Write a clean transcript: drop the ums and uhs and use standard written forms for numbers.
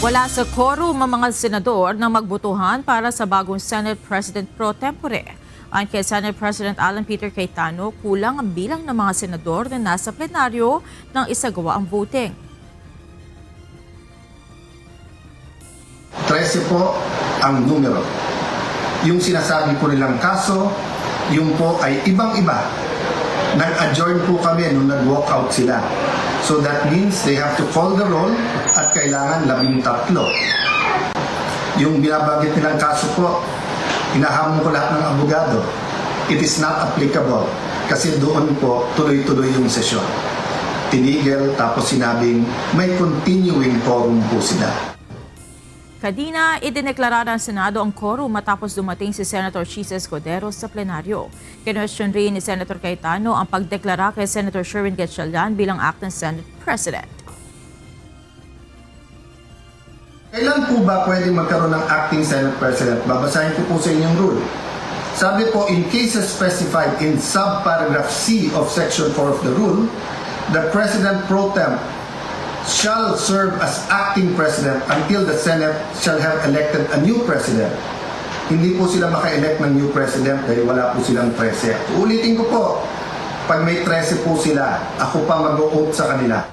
Wala sa quorum ang mga senador na magbotohan para sa bagong Senate President pro tempore. Ayon kay Senate President Alan Peter Cayetano, kulang ang bilang ng mga senador na nasa plenaryo nang isagawa ang voting. 13 po ang numero. Yung sinasabi po nilang kaso, yung po ay ibang-iba. Nag-adjourn po kami nung nag-walk out sila. So that means they have to call the roll at kailangan 13. Yung binabanggit nilang kaso po, inahamon ko lahat ng abogado. It is not applicable kasi doon po tuloy-tuloy yung sesyon. Tinigil tapos sinabing may continuing quorum po sila. Kadina, idineklara ng Senado ang quorum matapos dumating si Senator Chisa Escudero sa plenaryo. Kinwestiyon rin ni Senator Cayetano ang pagdeklara kay Senator Sherwin Gatchalian bilang acting Senate President. Kailan po ba pwedeng magkaroon ng acting Senate President? Babasahin ko po sa inyong rule. Sabi po, in cases specified in subparagraph C of Section 4 of the rule, the President pro tem shall serve as acting president until the Senate shall have elected a new president. Hindi po sila maka-elect ng new president dahil wala po silang 13. Ulitin ko po, pag may 13 po sila, ako pa mag-o-oath sa kanila.